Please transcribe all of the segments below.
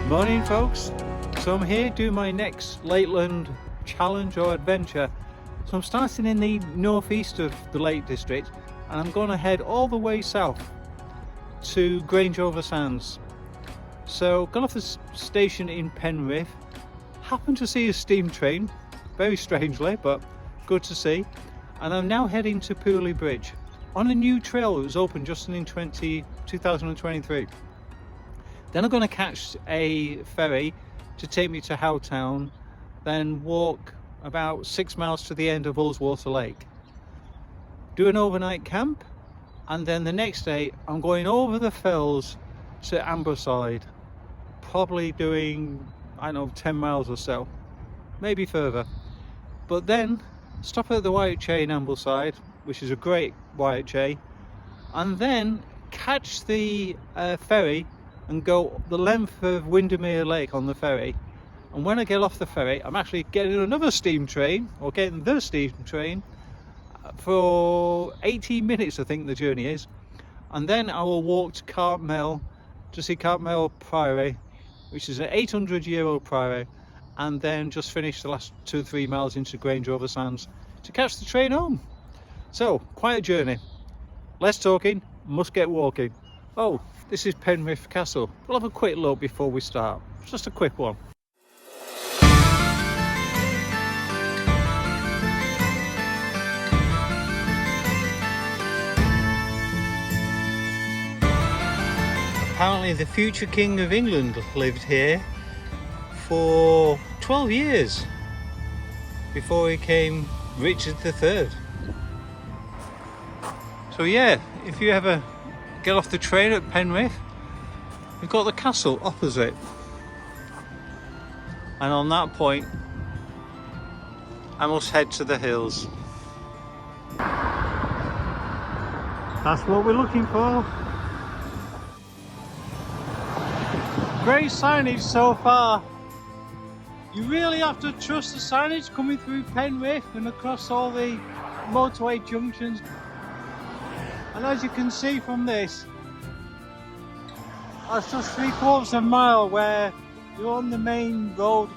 Morning folks, so I'm here doing my next Lakeland challenge or adventure. So I'm starting in the northeast of the Lake District and I'm going to head all the way south to Grange-over-Sands. So got off the station in Penrith, happened to see a steam train, very strangely but good to see, and I'm now heading to Pooley Bridge on a new trail that was opened just in 2023. Then I'm going to catch a ferry to take me to Howtown, then walk about 6 miles to the end of Ulleswater Lake, do an overnight camp, and then the next day I'm going over the fells to Ambleside, probably doing, I don't know, 10 miles or so, maybe further. But then stop at the White Chay in Ambleside, which is a great White Chay, and then catch the ferry and go the length of Windermere Lake on the ferry. And when I get off the ferry, I'm actually getting another steam train, or getting the steam train, for 18 minutes I think the journey is. And then I will walk to Cartmel to see Cartmel Priory, which is an 800-year-old priory, and then just finish the last 2-3 miles into Grange-over-Sands to catch the train home. So, quite a journey. Less talking, must get walking. Oh, this is Penrith Castle. We'll have a quick look before we start. Just a quick one. Apparently the future King of England lived here for 12 years before he became Richard III. So yeah, if you ever get off the train at Penrith, we've got the castle opposite, and on that point I must head to the hills. That's what we're looking for. Great signage so far. You really have to trust the signage coming through Penrith and across all the motorway junctions. And as you can see from this, that's just 3/4 of a mile where you're on the main road.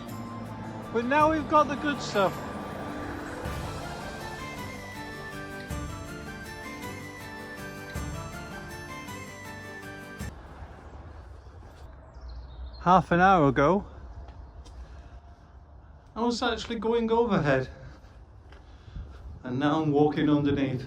But now we've got the good stuff. Half an hour ago, I was actually going overhead, and now I'm walking underneath.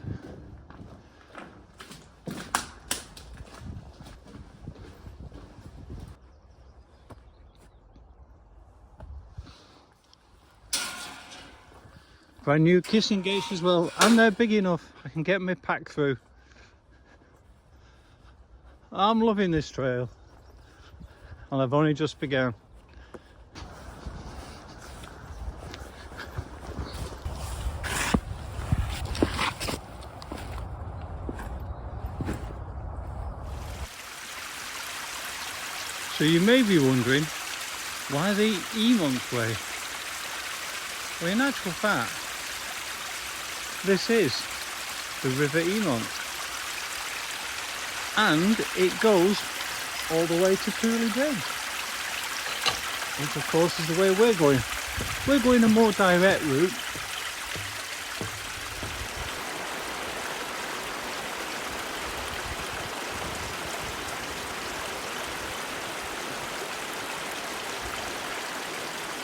Brand new kissing gates as well, and they're big enough I can get my pack through. I'm loving this trail, and I've only just begun. So you may be wondering, why the Eamont Way? Well, in actual fact, this is the River Eamont, and it goes all the way to Pooley Bridge, which of course is the way we're going. We're going a more direct route.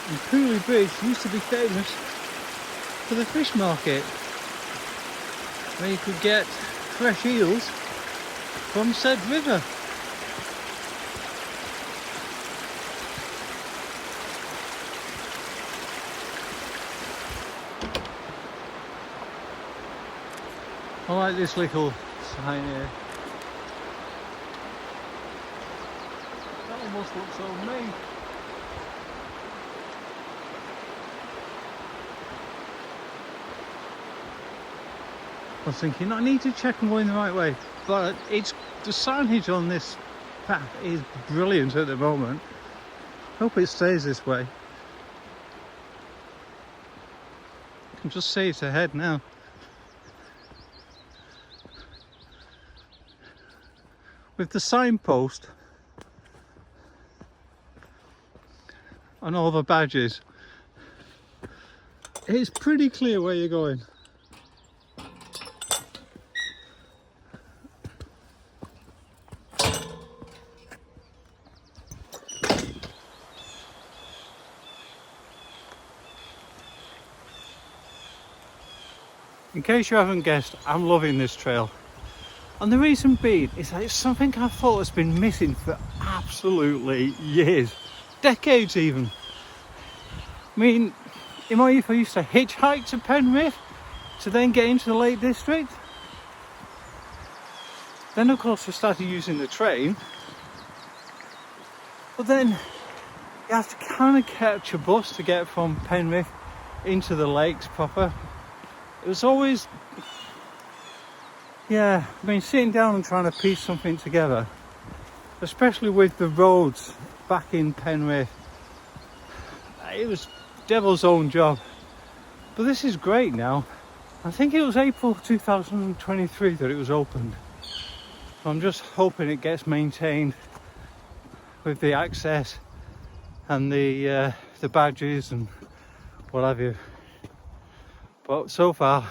And Pooley Bridge used to be famous for the fish market, where you could get fresh eels from said river. I like this little sign here. That almost looks old me. I was thinking I need to check I'm going the right way, but it's the signage on this path is brilliant at the moment. Hope it stays this way. I can just see it ahead now. With the signpost and all the badges, it's pretty clear where you're going. In case you haven't guessed, I'm loving this trail. And the reason being is that it's something I thought has been missing for absolutely years, decades even. I mean, in my youth I used to hitchhike to Penrith to then get into the Lake District. Then of course I started using the train. But then you have to kind of catch a bus to get from Penrith into the lakes proper. It was always, yeah, I mean, sitting down and trying to piece something together, especially with the roads back in Penrith, it was devil's own job. But this is great now. I think it was April 2023 that it was opened. So I'm just hoping it gets maintained with the access and the badges and what have you. But so far,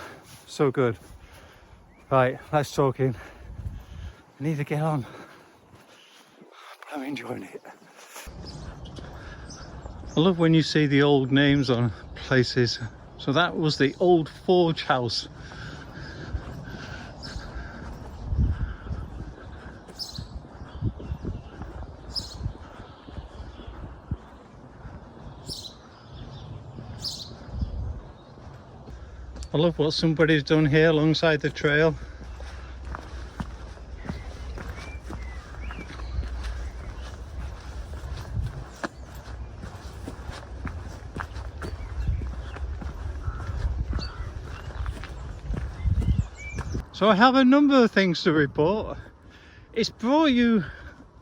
so good. Right, let's talk in. I need to get on, but I'm enjoying it. I love when you see the old names on places. So that was the old forge house. I love what somebody's done here alongside the trail. So I have a number of things to report. It's brought you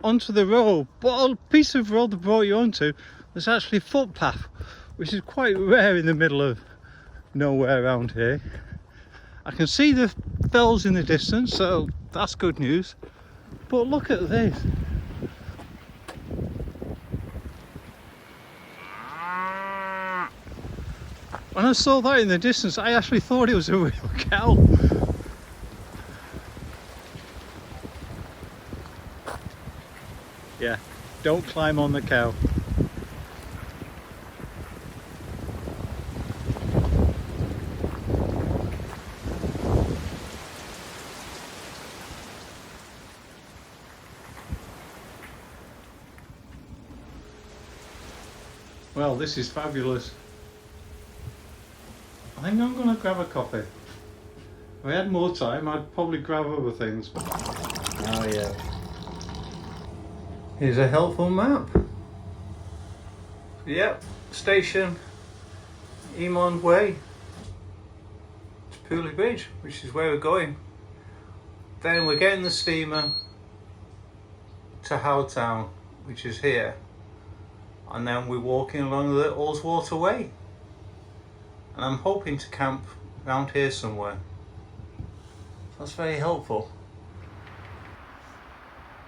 onto the road, but a piece of road that brought you onto was actually a footpath, which is quite rare in the middle of nowhere around here. I can see the fells in the distance, so that's good news. But look at this. When I saw that in the distance, I actually thought it was a real cow. Yeah, don't climb on the cow. Well, this is fabulous. I think I'm going to grab a coffee. If I had more time, I'd probably grab other things. Oh yeah. Here's a helpful map. Yep, station, Eamont Way. It's Pooley Bridge, which is where we're going. Then we're getting the steamer to Howtown, which is here. And then we're walking along the Ulleswater Way. And I'm hoping to camp around here somewhere. That's very helpful.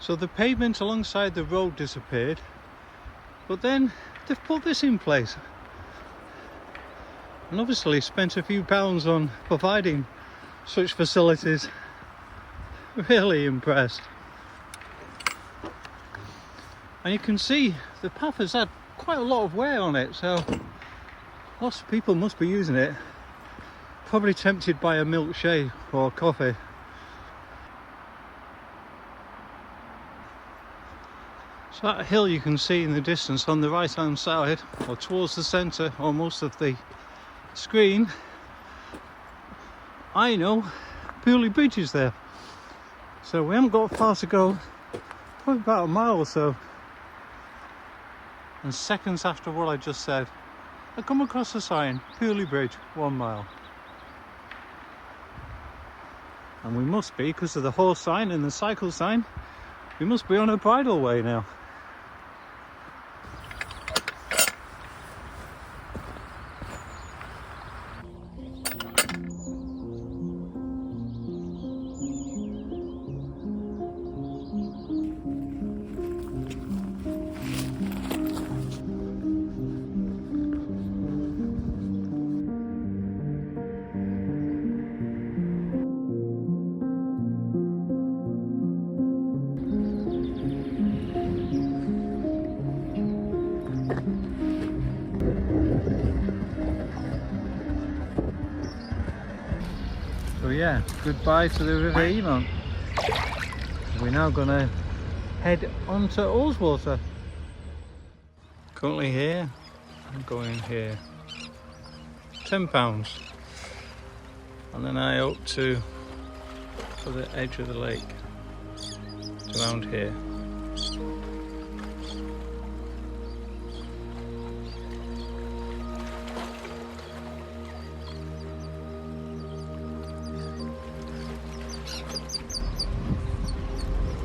So the pavement alongside the road disappeared, but then they've put this in place. And obviously spent a few pounds on providing such facilities. Really impressed. And you can see the path has had quite a lot of wear on it, so lots of people must be using it. Probably tempted by a milkshake or coffee. So that hill you can see in the distance on the right hand side, or towards the centre almost of the screen, I know Pooley Bridge is there. So we haven't got far to go, probably about a mile or so. And seconds after what I just said, I come across a sign, Pooley Bridge, 1 mile. And we must be, because of the horse sign and the cycle sign, we must be on a bridle way now. yeah, goodbye to the River Eamont. We're now going to head on to Ulleswater. Currently here, I'm going here. £10. And then I up to the edge of the lake, around here.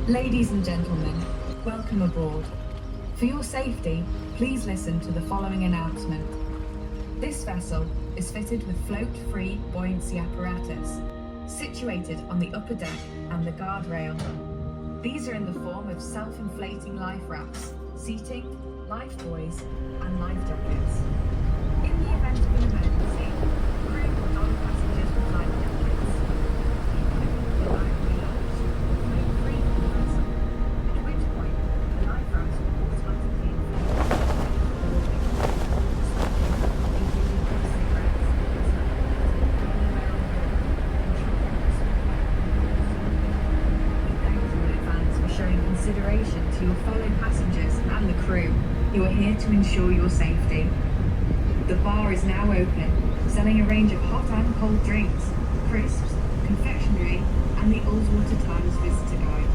Ladies and gentlemen, welcome aboard. For your safety, please listen to the following announcement. This vessel is fitted with float-free buoyancy apparatus, situated on the upper deck and the guardrail. These are in the form of self-inflating life rafts, seating, life buoys, and life jackets. In the event of an emergency, crew will don passengers with life jackets. The life belongs float-free on the vessel, at which point the life rafts will automatically inflate. Consideration to your fellow passengers and the crew who are here to ensure your safety. The bar is now open, selling a range of hot and cold drinks, crisps, confectionery, and the Ulleswater Times visitor guide.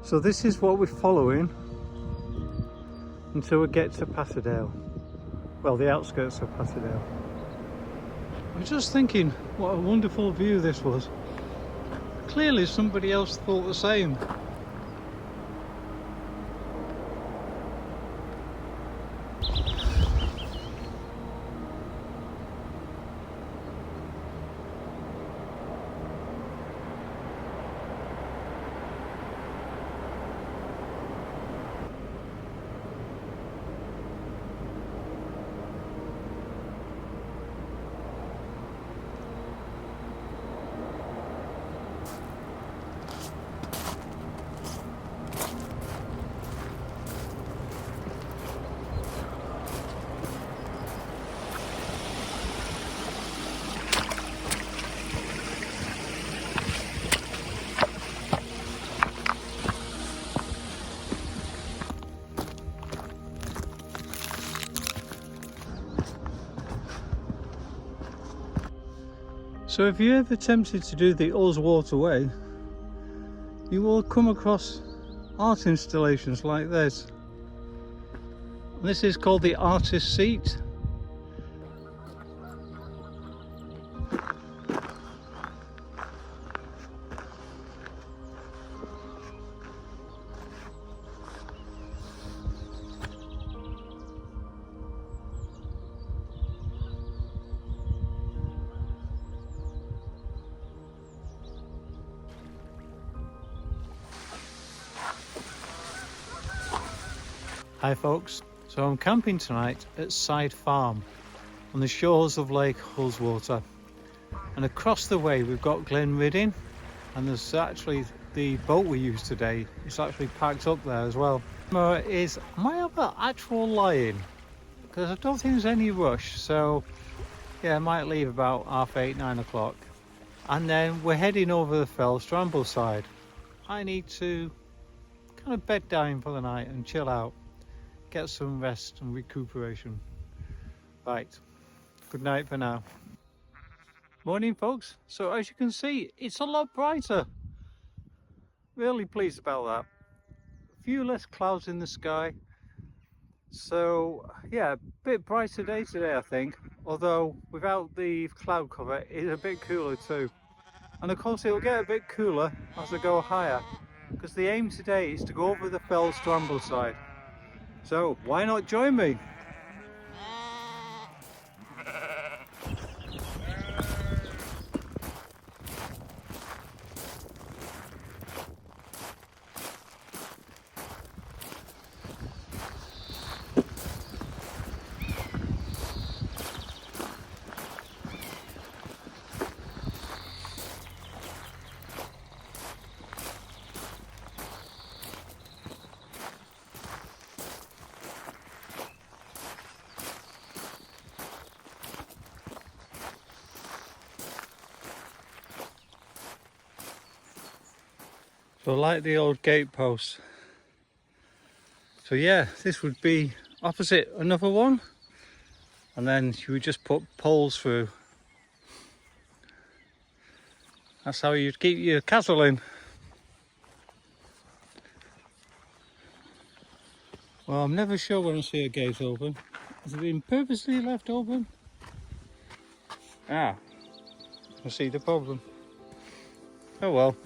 So this is what we're following until we get to Patterdale. Well, the outskirts of Patterdale. I was just thinking what a wonderful view this was. Clearly somebody else thought the same. So if you're ever tempted to do the Ulleswater Way, you will come across art installations like this. And this is called the Artist's Seat. Hi folks, so I'm camping tonight at Side Farm on the shores of Lake Ulleswater, and across the way we've got Glenridding, and there's actually the boat we used today, it's actually packed up there as well. Am I have an actual lie-in? Because I don't think there's any rush, so yeah, I might leave about 8:30, 9 o'clock, and then we're heading over the fells to Ambleside. I need to kind of bed down for the night and chill out, get some rest and recuperation. Right, Good night for now. Morning folks. So as you can see, it's a lot brighter. Really pleased about that. A few less clouds in the sky. So yeah, a bit brighter day today I think. Although without the cloud cover it's a bit cooler too. And of course it'll get a bit cooler as I go higher. Because the aim today is to go over the fells to Ambleside. So why not join me? So like the old gateposts. So yeah, this would be opposite another one. And then you would just put poles through. That's how you'd keep your cattle in. Well, I'm never sure when I see a gate open. Has it been purposely left open? Ah, I see the problem. Oh well.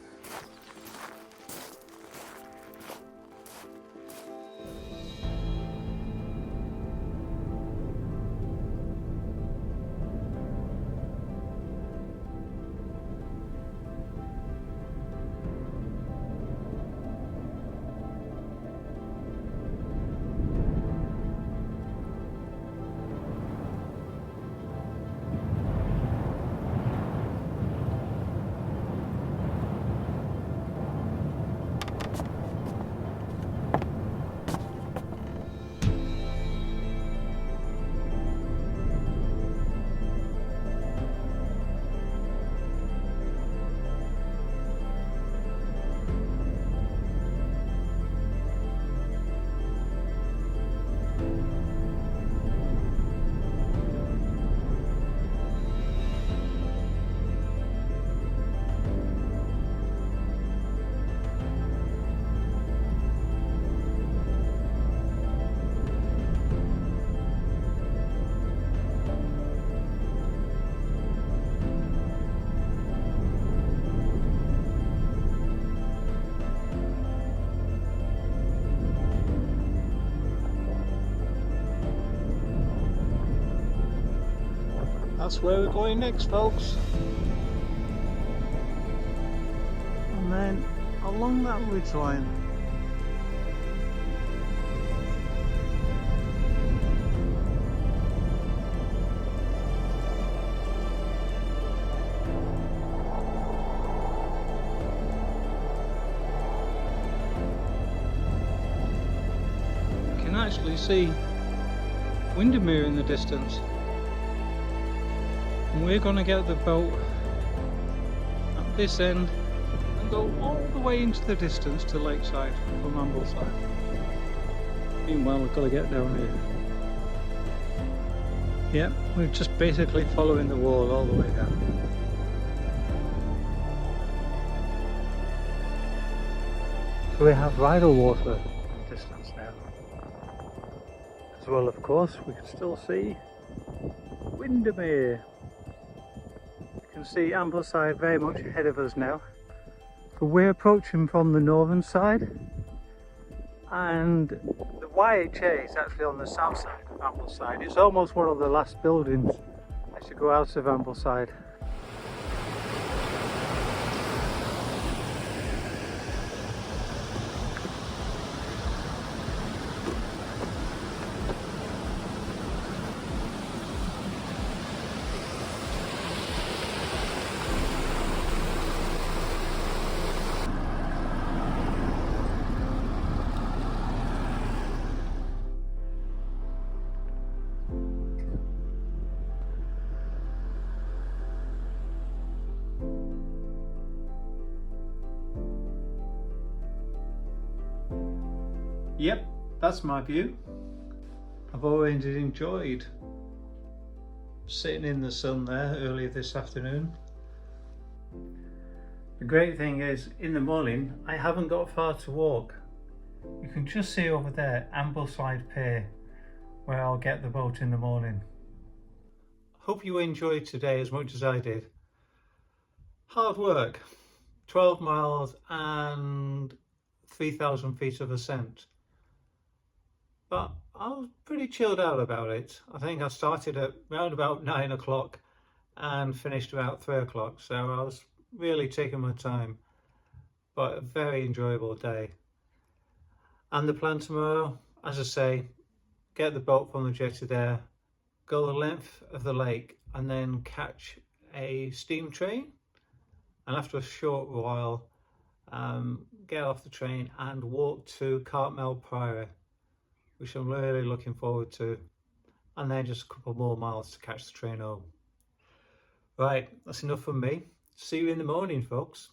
That's where we're going next, folks. And then along that ridge line. You can actually see Windermere in the distance. And we're going to get the boat at this end and go all the way into the distance to Lakeside from Ambleside. Meanwhile, we've got to get down here. Yep, we're just basically following the wall all the way down. So we have Rydal Water in the distance now. As well, of course, we can still see Windermere. You can see Ambleside very much ahead of us now. So we're approaching from the northern side, and the YHA is actually on the south side of Ambleside. It's almost one of the last buildings as you go out of Ambleside. Yep, that's my view. I've always enjoyed sitting in the sun there earlier this afternoon. The great thing is, in the morning, I haven't got far to walk. You can just see over there, Ambleside Pier, where I'll get the boat in the morning. Hope you enjoyed today as much as I did. Hard work, 12 miles and 3,000 feet of ascent. But I was pretty chilled out about it. I think I started at around about 9 o'clock and finished about 3 o'clock, so I was really taking my time, but a very enjoyable day. And the plan tomorrow, as I say, get the boat from the jetty there, go the length of the lake, and then catch a steam train, and after a short while get off the train and walk to Cartmel Priory, which I'm really looking forward to, and then just a couple more miles to catch the train home. Right, that's enough from me. See you in the morning, folks.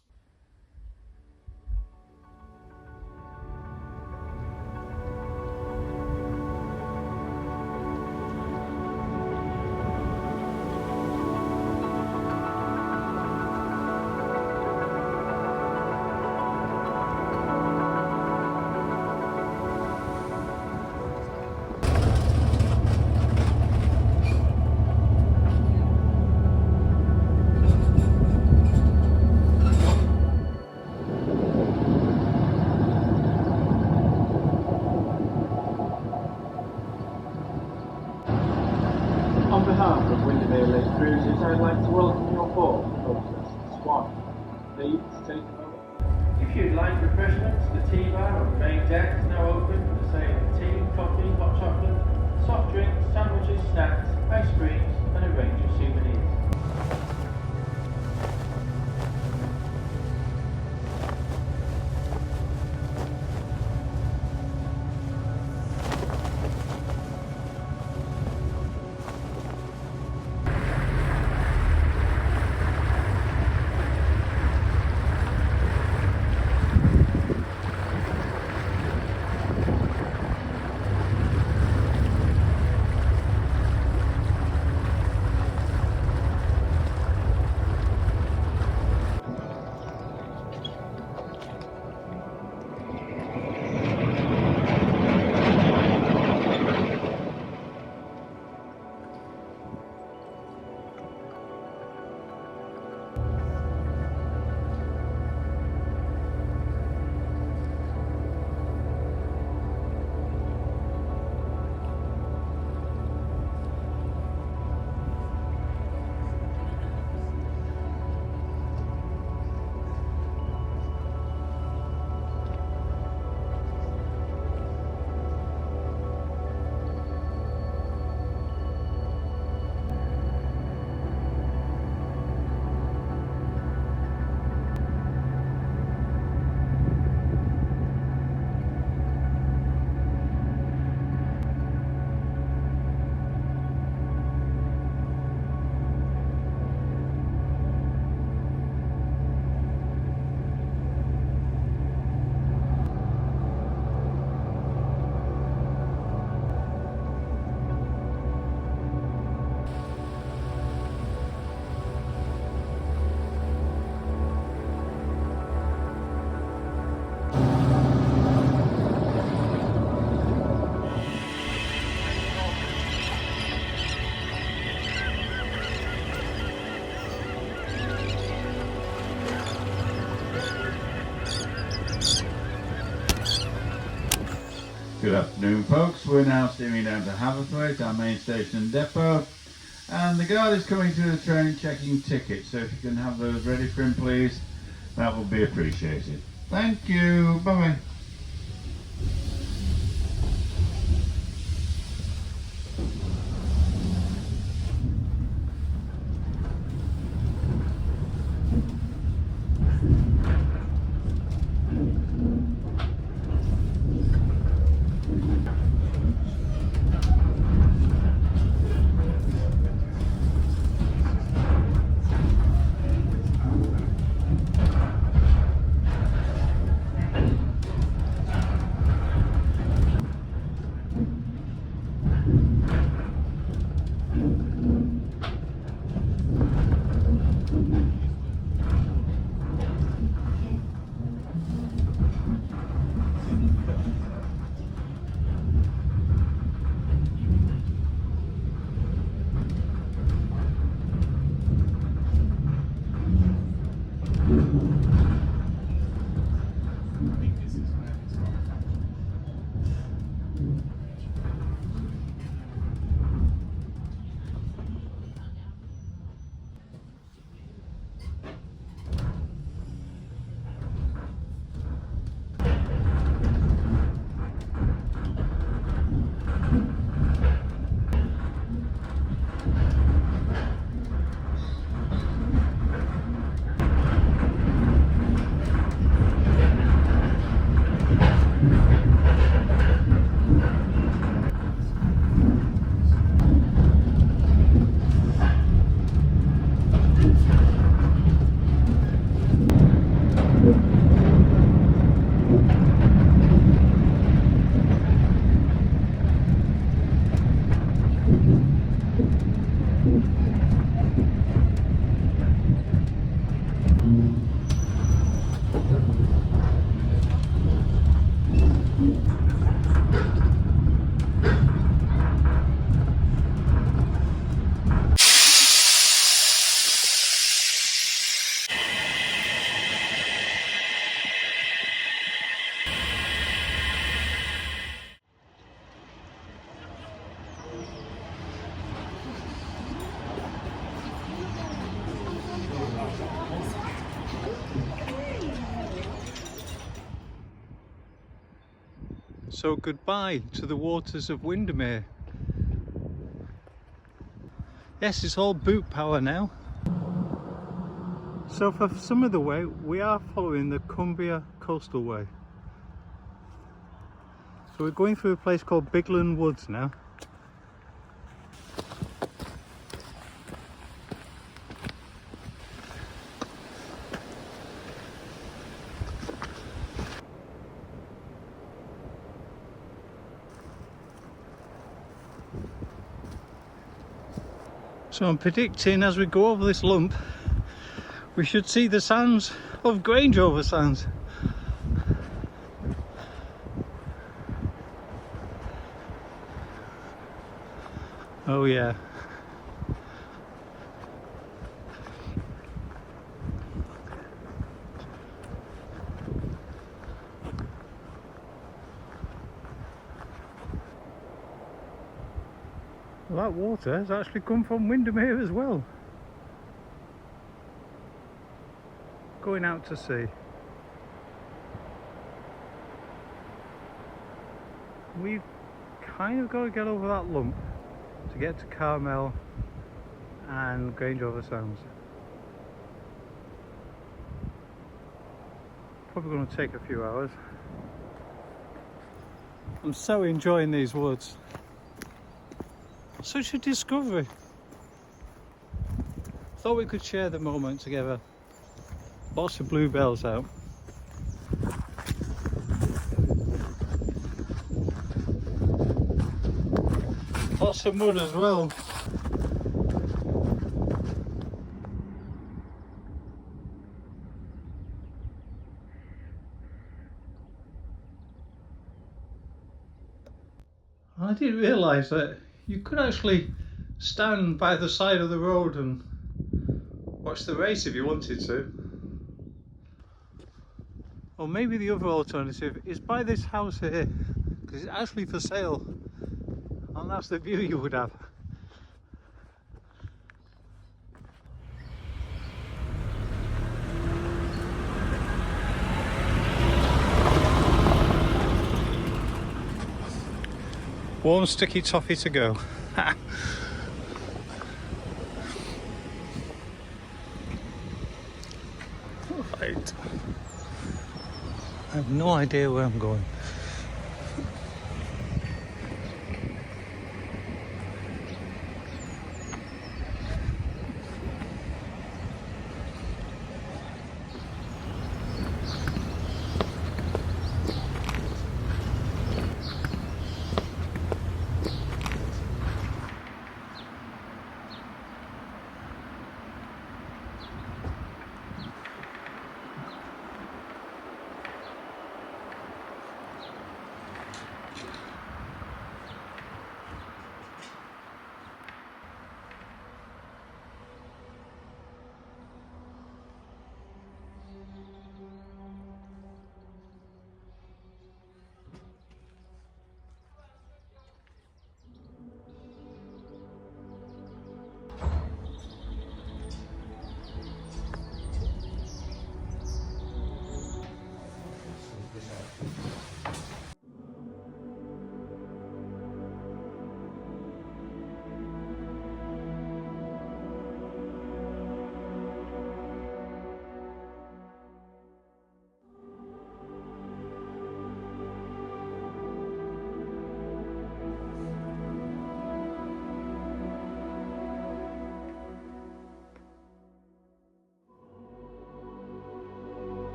On behalf of Windermere Lake Cruises, I'd like to welcome you aboard the Swan. Please take a moment. If you'd like refreshments, the tea bar on the main deck is now open for the sale of tea, coffee, hot chocolate, soft drinks, sandwiches, snacks, ice creams, and a range of souvenirs. Good afternoon, folks. We're now steaming down to Haverthwaite, our main station and depot, and the guard is coming through the train checking tickets, so if you can have those ready for him, please, that will be appreciated. Thank you. Bye-bye. So goodbye to the waters of Windermere. Yes, it's all boot power now. So for some of the way, we are following the Cumbria coastal way. So we're going through a place called Bigland Woods now. So I'm predicting as we go over this lump, we should see the sands of Grange-over-Sands. Oh yeah. Well, that water has actually come from Windermere as well. Going out to sea. We've kind of got to get over that lump to get to Carmel and Grange-over-Sands. Probably going to take a few hours. I'm so enjoying these woods. Such a discovery. Thought we could share the moment together. Lots of bluebells out. Lots of mud as well. I didn't realise that you could actually stand by the side of the road and watch the race if you wanted to. Or maybe the other alternative is buy this house here, because it's actually for sale, and that's the view you would have. Warm sticky toffee to go. Right. I have no idea where I'm going.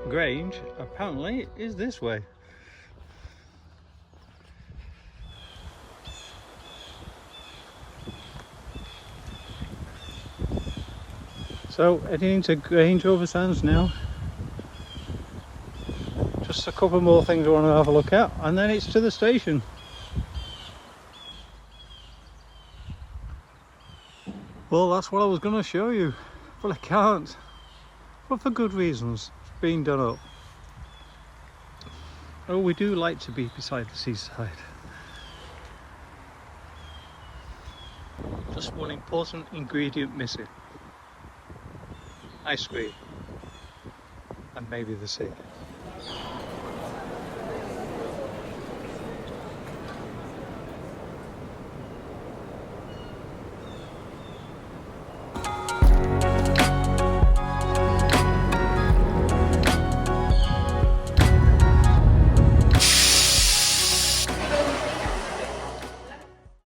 Grange apparently is this way. So heading into Grange-over-Sands now. Just a couple more things I want to have a look at, and then it's to the station. Well, that's what I was going to show you, but I can't. But for good reasons. It's being done up. Oh, we do like to be beside the seaside. Just one important ingredient missing. Ice cream. And maybe the sea.